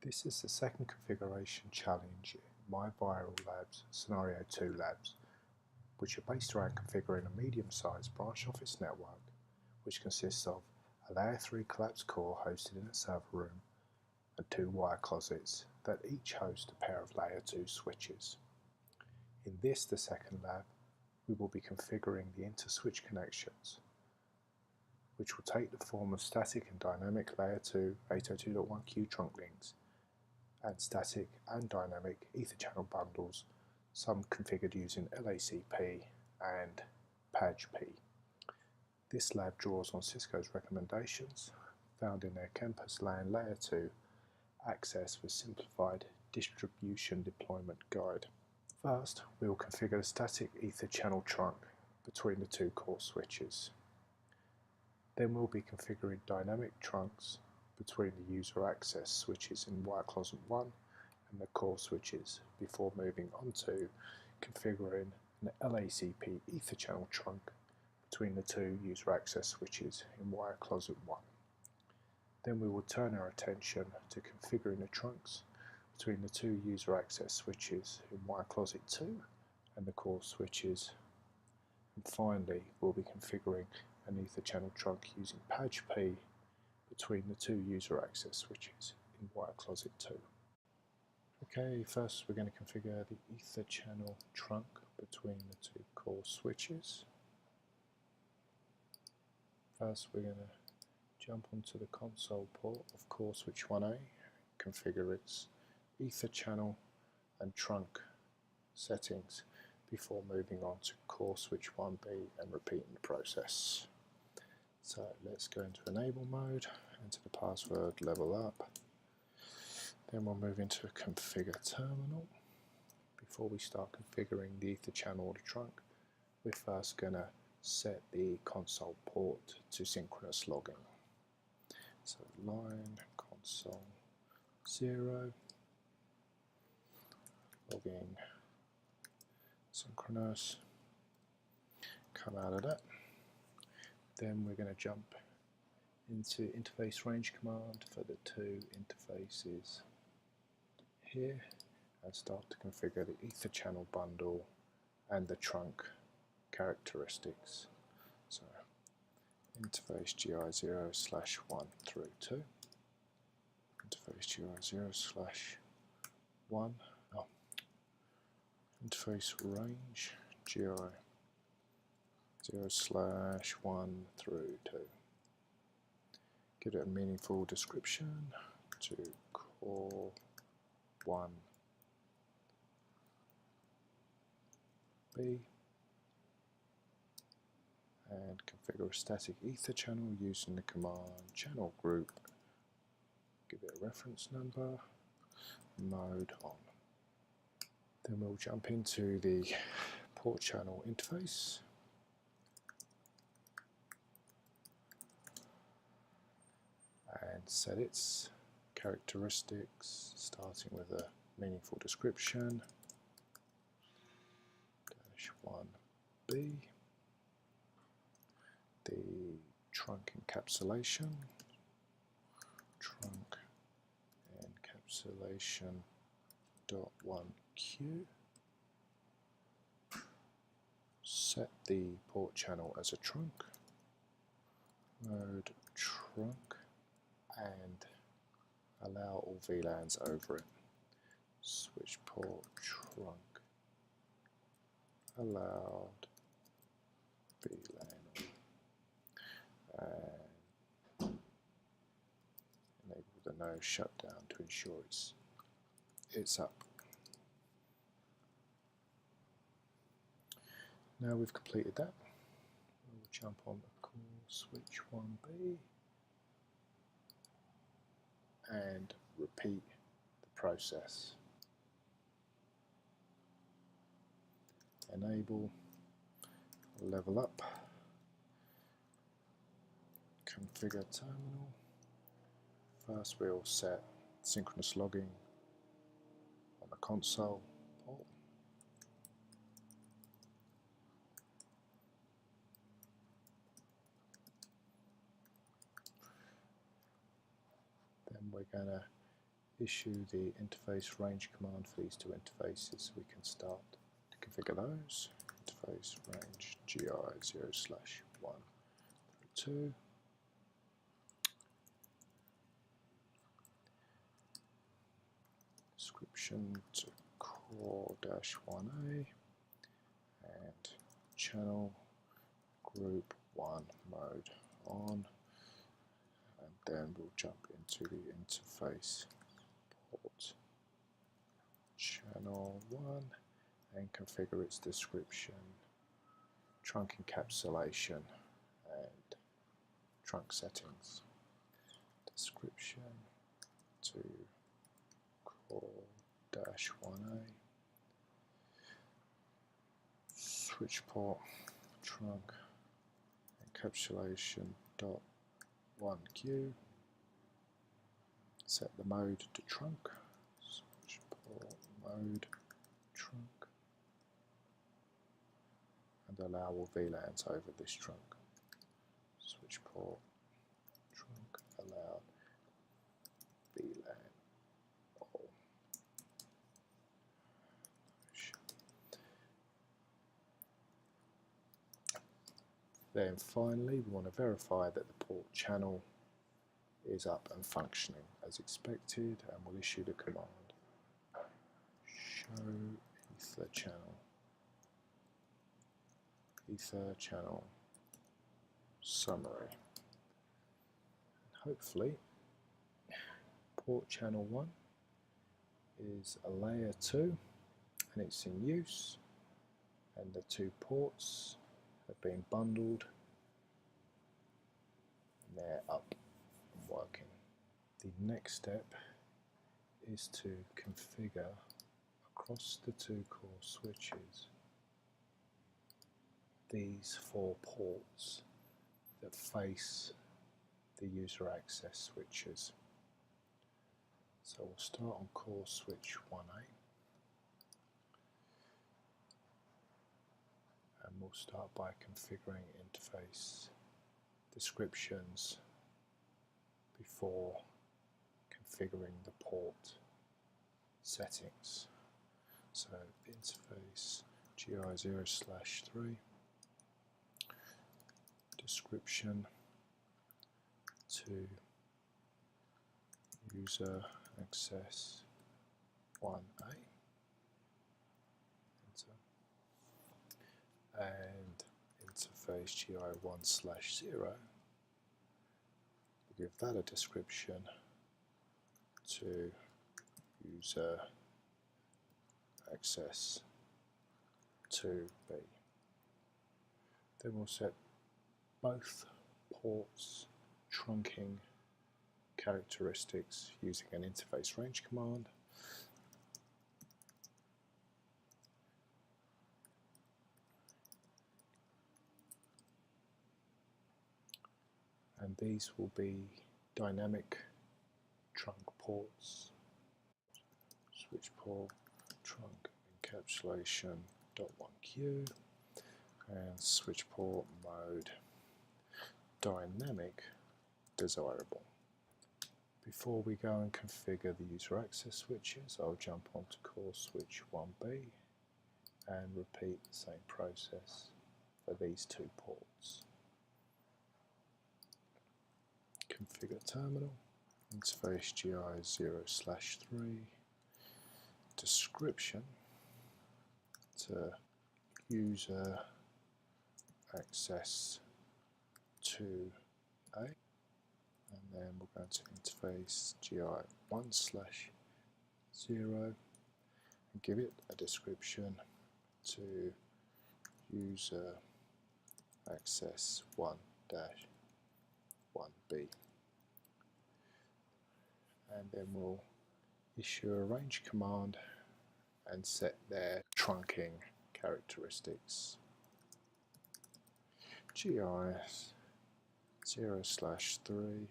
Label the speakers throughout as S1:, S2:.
S1: This is the second configuration challenge in MyVirlLabs Scenario-2 labs, which are based around configuring a medium-sized branch office network, which consists of a layer 3 collapsed core hosted in a server room and 2 wire closets that each host a pair of layer 2 switches. In this, the second lab, we will be configuring the inter-switch connections, which will take the form of static and dynamic layer 2 802.1q trunk links and static and dynamic Etherchannel bundles, some configured using LACP and PAgP. This lab draws on Cisco's recommendations found in their Campus LAN Layer 2 Access with Simplified Distribution Deployment Guide. First, we will configure a static Etherchannel trunk between the 2 core switches. Then we'll be configuring dynamic trunks between the user access switches in wire closet 1 and the core switches before moving on to configuring an LACP Etherchannel trunk between the 2 user access switches in wire closet 1. Then we will turn our attention to configuring the trunks between the 2 user access switches in wire closet 2 and the core switches. And finally, we'll be configuring an Etherchannel trunk using PAgP between the 2 user access switches in wire closet 2. Okay, first we're going to configure the Etherchannel trunk between the 2 core switches. First we're going to jump onto the console port of core switch 1A, configure its Etherchannel and trunk settings before moving on to core switch 1B and repeating the process. So let's go into enable mode, enter the password, level up. Then we'll move into configure terminal. Before we start configuring the Etherchannel or the trunk, we're first going to set the console port to synchronous logging. So line console 0, logging synchronous, come out of that. Then we're going to jump into interface range command for the 2 interfaces here and start to configure the Etherchannel bundle and the trunk characteristics. So interface GI0/1 through 2, interface GI0/1, interface range GI0/1 through 2. Give it a meaningful description to core 1B and configure a static Etherchannel using the command channel group. Give it a reference number, mode on. Then we'll jump into the port channel interface. And set its characteristics, starting with a meaningful description, -1B, the trunk encapsulation, .1q, set the port channel as a trunk, mode trunk, and allow all VLANs over it. Switch port trunk allowed VLAN and enable the no shutdown to ensure it's up. Now we've completed that, we'll jump on the core switch 1B and repeat the process. Enable, level up, configure terminal. First we'll set synchronous logging on the console port. Then we're going to issue the interface range command for these two interfaces so we can start to configure those. Interface range GI 0/1/2. Description to core-1A and channel group 1 mode on, and then we'll jump into the interface port channel 1 and configure its description, trunk encapsulation and trunk settings. Description to core-1A, switch port trunk encapsulation .1Q, set the mode to trunk, switch port mode trunk, and allow all VLANs over this trunk. Switch port trunk allowed VLAN all. Then finally we want to verify that the port channel is up and functioning as expected, and we'll issue the command show Etherchannel summary. And hopefully port channel 1 is a layer 2 and it's in use, and the two ports have been bundled and they're up and working. The next step is to configure across the two core switches these 4 ports that face the user access switches. So we'll start on core switch 1A, and we'll start by configuring interface descriptions before configuring the port settings. So interface GI 0/3, description to user access 1A, enter, and interface GI 1/0, give that a description to user access 2B. Then we'll set both ports trunking characteristics using an interface range command. And these will be dynamic trunk ports. Switch port trunk encapsulation .1Q and switch port mode dynamic desirable. Before we go and configure the user access switches, I'll jump onto core switch 1B and repeat the same process for these two ports. Configure terminal, interface GI 0/3, description to user access 2A, and then we'll go to interface GI 1/0 and give it a description to user access 1-1B, and then we'll issue a range command and set their trunking characteristics. GI 0/3,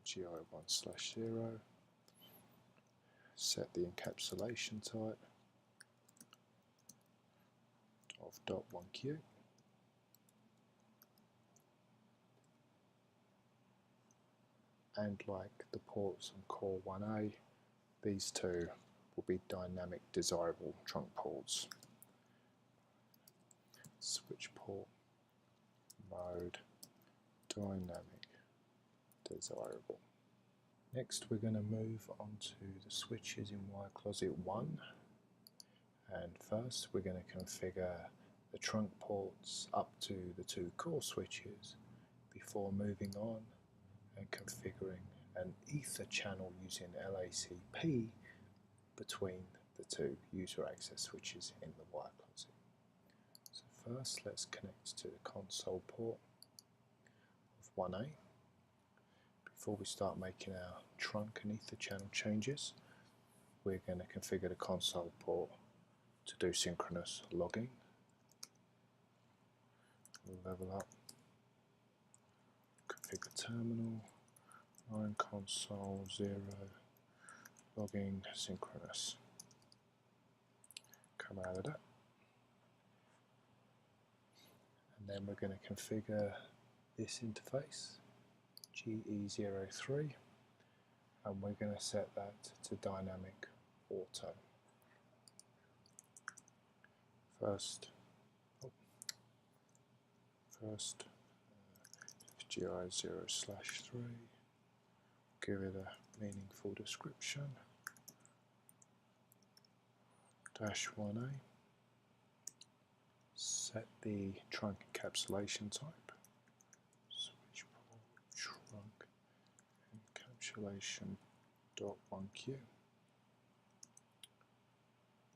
S1: GI 1/0, set the encapsulation type of .1Q, and like the ports on core 1A, these two will be dynamic desirable trunk ports. Switch port mode dynamic desirable. Next we're going to move on to the switches in wire closet 1, and first we're going to configure the trunk ports up to the 2 core switches before moving on and configuring an ether channel using LACP between the 2 user access switches in the wire closet. So first let's connect to the console port of 1A. Before we start making our trunk and ether channel changes, we're going to configure the console port to do synchronous logging. We'll level up, configure terminal, line console 0, logging synchronous. Come out of that. And then we're going to configure this interface, GE03, and we're going to set that to dynamic auto. First GI0/3, give it a meaningful description, -1A, set the trunk encapsulation type, switch port trunk encapsulation .1Q.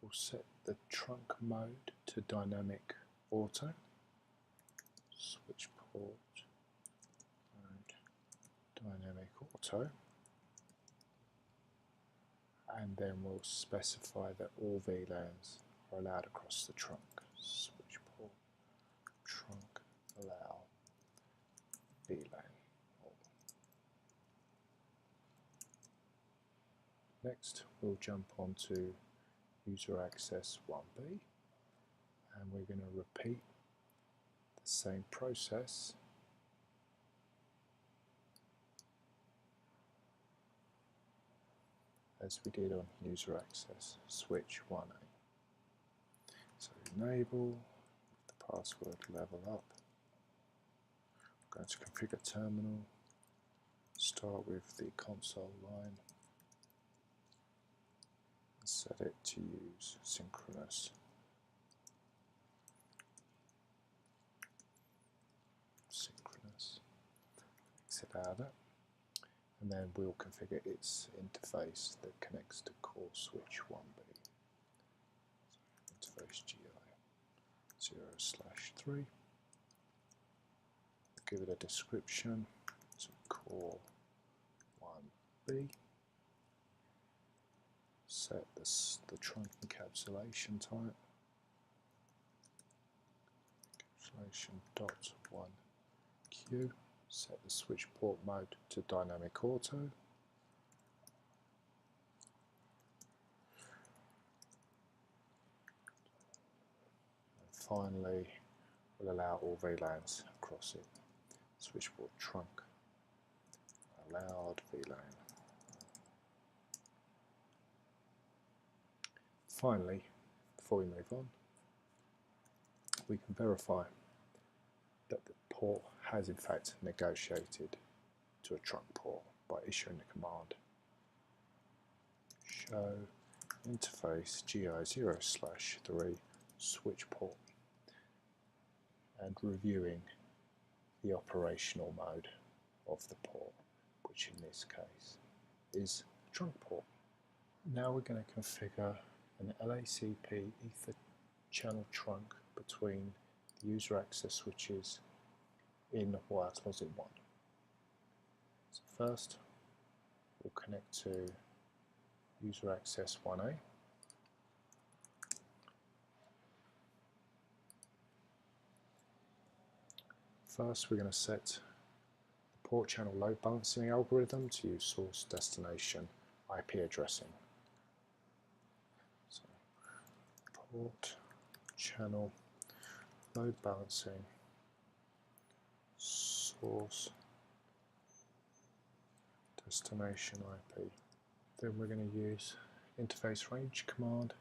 S1: We'll set the trunk mode to dynamic auto, switch port mode dynamic auto, and then we'll specify that all VLANs are allowed across the trunk. Switch port trunk allow VLAN. Next we'll jump onto user access 1B, and we're going to repeat the same process as we did on user access switch 1A. So enable, the password level up, I'm going to configure terminal, start with the console line, and set it to use synchronous. Exit out of that, and then we'll configure its interface that connects to core switch 1B. So interface GI0/3. Give it a description, so core 1B. Set the trunk encapsulation type, encapsulation .1Q. Set the switch port mode to dynamic auto. And finally, we'll allow all VLANs across it. Switch port trunk allowed VLAN. Finally, before we move on, we can verify that the port has in fact negotiated to a trunk port by issuing the command show interface GI0/3 switch port and reviewing the operational mode of the port, which in this case is trunk port. Now we're going to configure an LACP Etherchannel trunk between the user access switches in wire closet 1. So first we'll connect to user access 1A. First we're going to set the port channel load balancing algorithm to use source destination IP addressing. So port channel load balancing source destination IP. Then we're going to use interface range command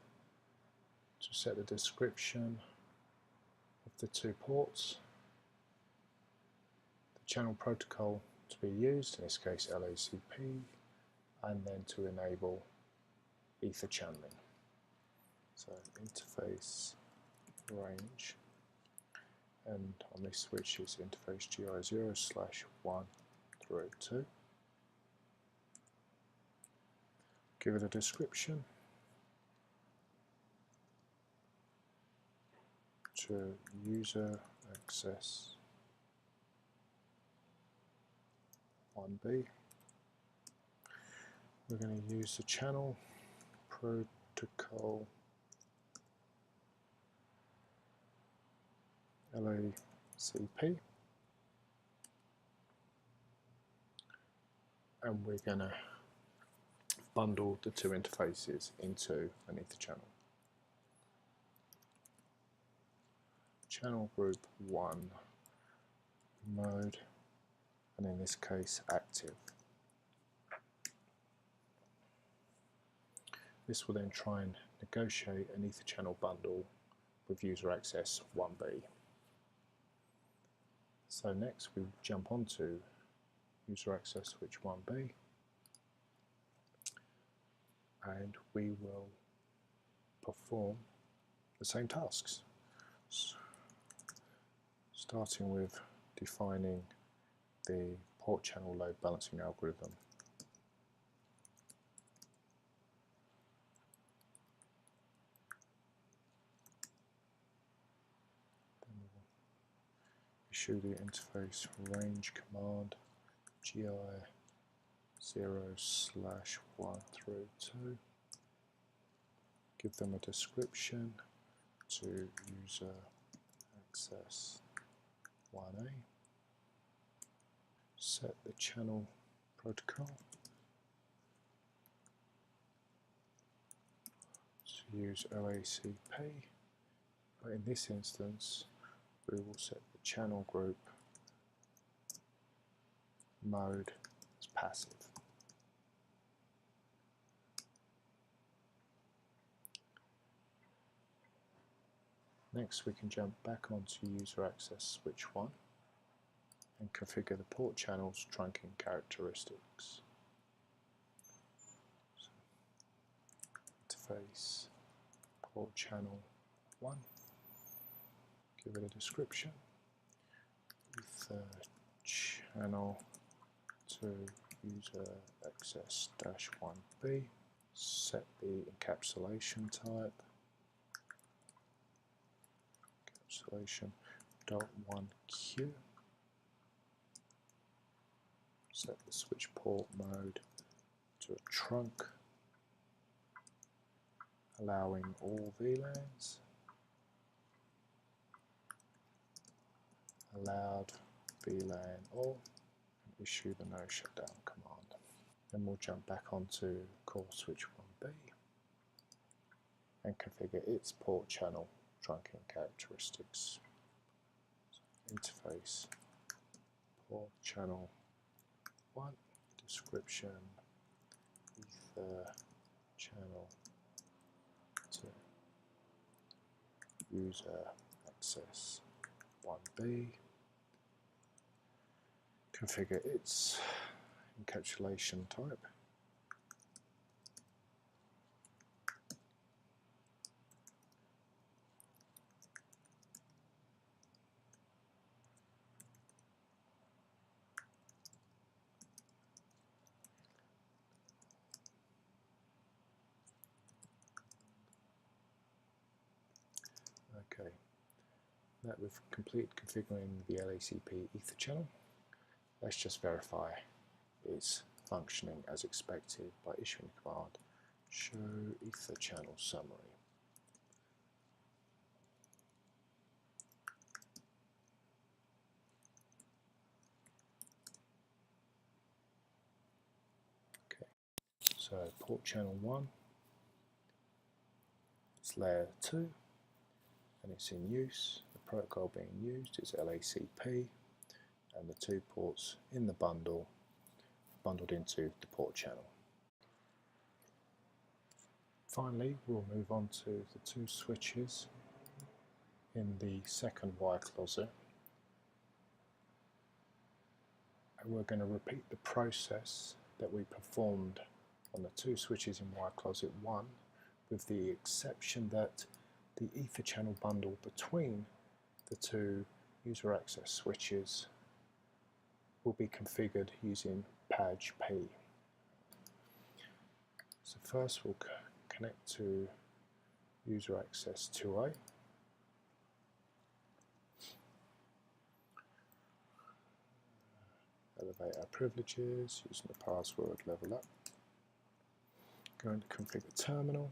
S1: to set the description of the two ports, the channel protocol to be used, in this case LACP, and then to enable Etherchanneling. So interface range, and on this switch it's interface GI0/1 through 2. Give it a description to user access 1B. We're going to use the channel protocol LACP, and we're going to bundle the two interfaces into an Etherchannel. Channel group 1 mode, and in this case active. This will then try and negotiate an Etherchannel bundle with user access 1B. So next we jump onto user access switch 1B, and we will perform the same tasks, starting with defining the port channel load balancing algorithm. Then we will issue the interface range command GI0/1 through 2. Give them a description to user access 1A. Set the channel protocol to use LACP, but in this instance we will set the channel group mode as passive. Next we can jump back onto user access switch 1 and configure the port channel's trunking characteristics. So, interface port channel 1, give it a description, Etherchannel to user access -1B, set the encapsulation type, encapsulation.1Q, set the switch port mode to a trunk, allowing all VLANs, allowed VLAN all, and issue the no shutdown command. Then we'll jump back onto core switch 1B and configure its port channel trunking characteristics. So interface port channel 1, description Etherchannel to user access 1B, configure its encapsulation type, okay. That we've completed configuring the LACP Etherchannel. Let's just verify it's functioning as expected by issuing the command show Etherchannel summary. Okay, so port channel 1, it's layer 2, and it's in use. The protocol being used is LACP, and the two ports in the bundle bundled into the port channel. Finally, we'll move on to the two switches in the second wire closet, and we're going to repeat the process that we performed on the two switches in wire closet 1, with the exception that the Etherchannel bundle between the two user access switches will be configured using PAgP. So first we'll connect to user access 2A. Elevate our privileges using the password level up. Going to configure terminal.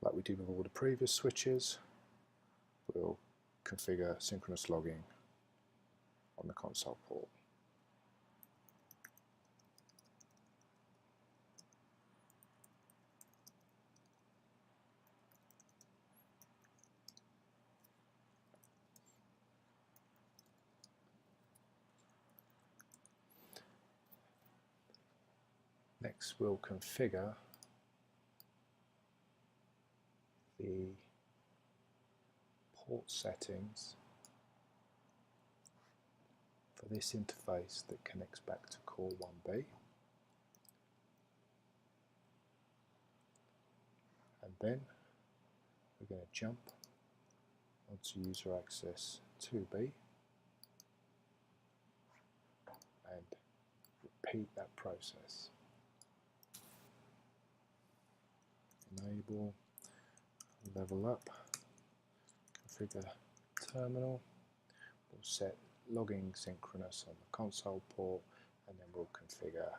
S1: Like we did with all the previous switches, we'll configure synchronous logging on the console port. Next, we'll configure the port settings for this interface that connects back to core 1B, and then we're going to jump onto user access 2B and repeat that process. Enable, level up, configure terminal, we'll set logging synchronous on the console port, and then we'll configure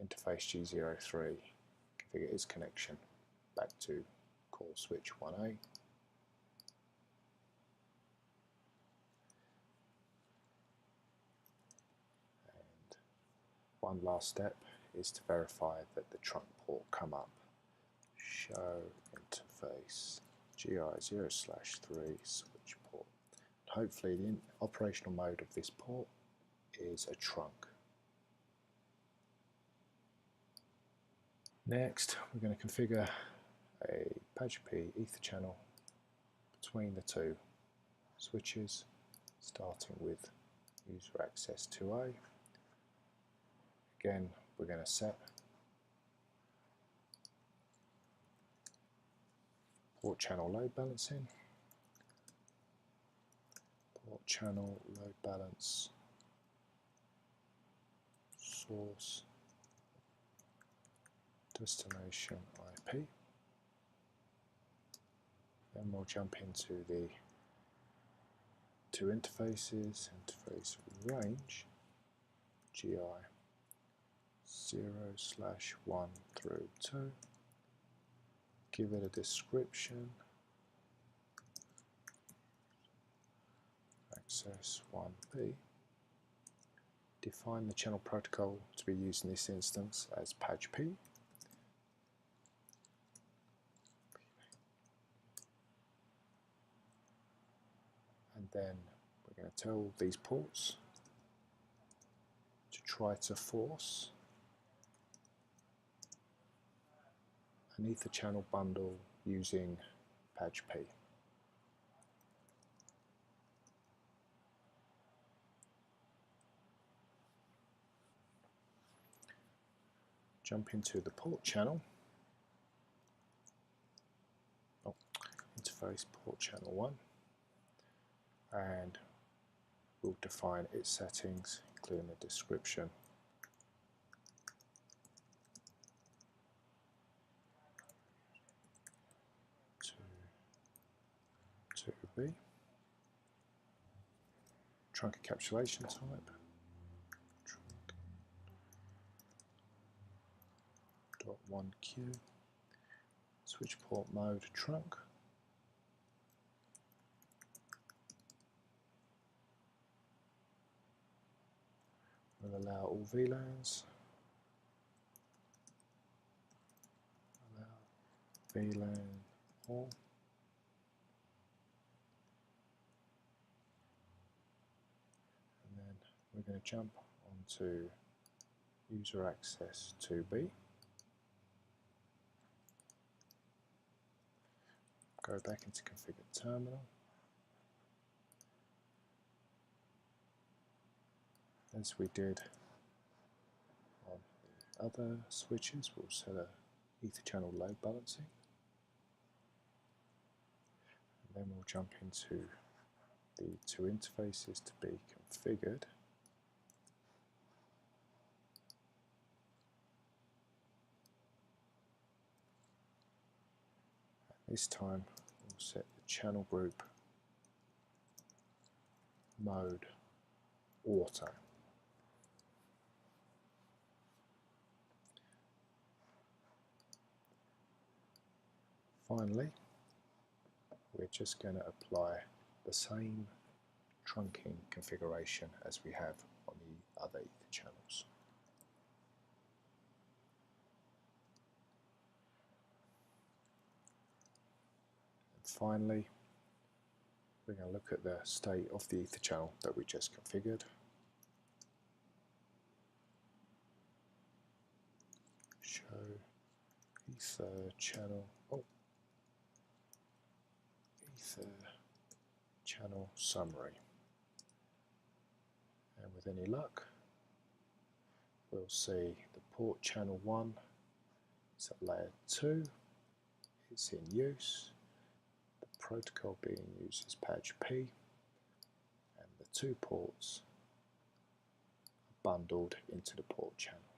S1: interface G03, configure its connection back to core switch 1A. And one last step is to verify that the trunk port come up. Show interface GI0/3 switch port. Hopefully the operational mode of this port is a trunk. Next, we're going to configure a PAgP Etherchannel between the two switches, starting with user access 2A. Again, we're going to set port channel load balancing, port channel load balance, source, destination IP. Then we'll jump into the two interfaces, interface range, GI 0/1 through 2. Give it a description, access 1B, define the channel protocol to be used in this instance as PAgP, and then we're going to tell these ports to try to force an Etherchannel bundle using PAgP. Jump into the port channel, interface port channel 1, and we'll define its settings, including a description. To 2B, trunk encapsulation type, trunk.1Q, switch port mode trunk, we'll allow all VLANs, allow VLAN all, and then we're going to jump on to user access 2B. Go back into configured terminal. As we did on the other switches, we'll set a Etherchannel load balancing. And then we'll jump into the two interfaces to be configured. This time we'll set the channel group mode auto. Finally, we're just going to apply the same trunking configuration as we have on the other Ether channels. And finally, we're going to look at the state of the Ether channel that we just configured. Show Etherchannel. Etherchannel summary. And with any luck, we'll see the port channel 1 is at layer 2. It's in use. The protocol being used is PAgP, and the two ports are bundled into the port channel.